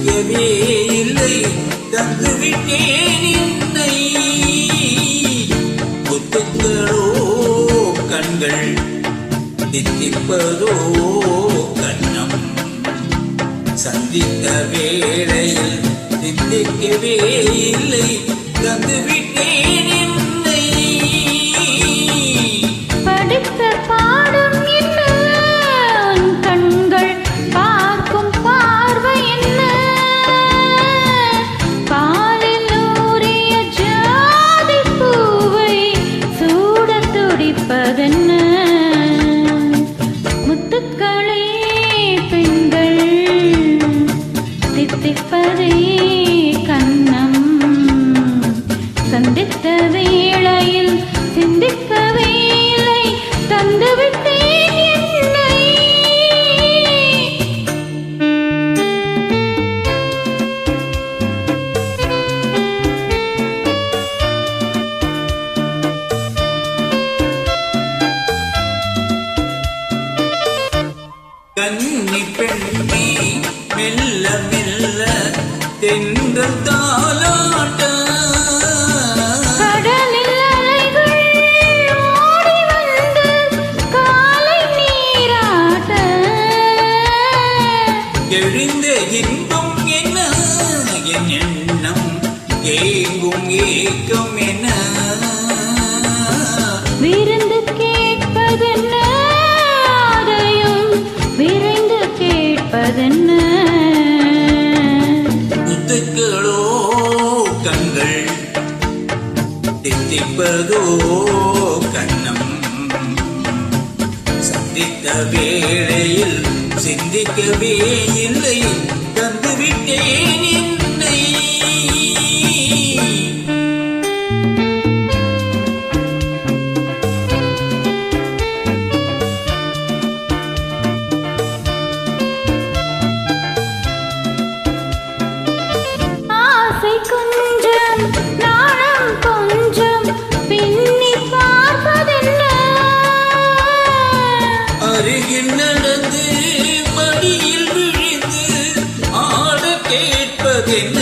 சிந்திக்கவே இல்லை தந்துவிட்டேன் என்னை. முத்துக்களோ கண்கள் தித்திப்பதோ கண்ணம் சந்தித்த வேளையில் சிந்திக்கவே இல்லை தந்துவிட்டேன் என்னை. படித்த பாடம் என்ன கண்கள் பார்க்கும் பார்வை என்ன பாலில் ஊறிய ஜாதி பூவை சூட துடிப்பதென்ன. முத்துக்களே பெண்கள் தித்திப்பதே கண்ணம் சந்தித்த வேளையில் சிந்திக்கவே இல்லை தந்துவிட்டேன் என்னை. கன்னி பெண்ணே மெல்ல மெல்ல தென்றல் தாலாட்ட கடலில் அலைகள் ஓடி வந்து காலை நீராட்ட எழுந்த இன்பம் என்ன என் எண்ணம் ஏங்கும் ஏக்கம் என்ன. விருந்து கேட்பதென்ன அதையும் விரைந்து கேட்பதென்ன. முத்துக்களோ கண்கள் தித்திப்பதோ கண்ணம் சந்தித்த வேளையில் சிந்திக்கவே இல்லை தந்துவிட்டேன் என்னை. ஆசை கொஞ்சம் நாணம் கொஞ்சம் பின்னி பார்ப்பதென்ன. அருகில் நடந்து மடியில் விழுந்து ஆட கேட்பதென்ன.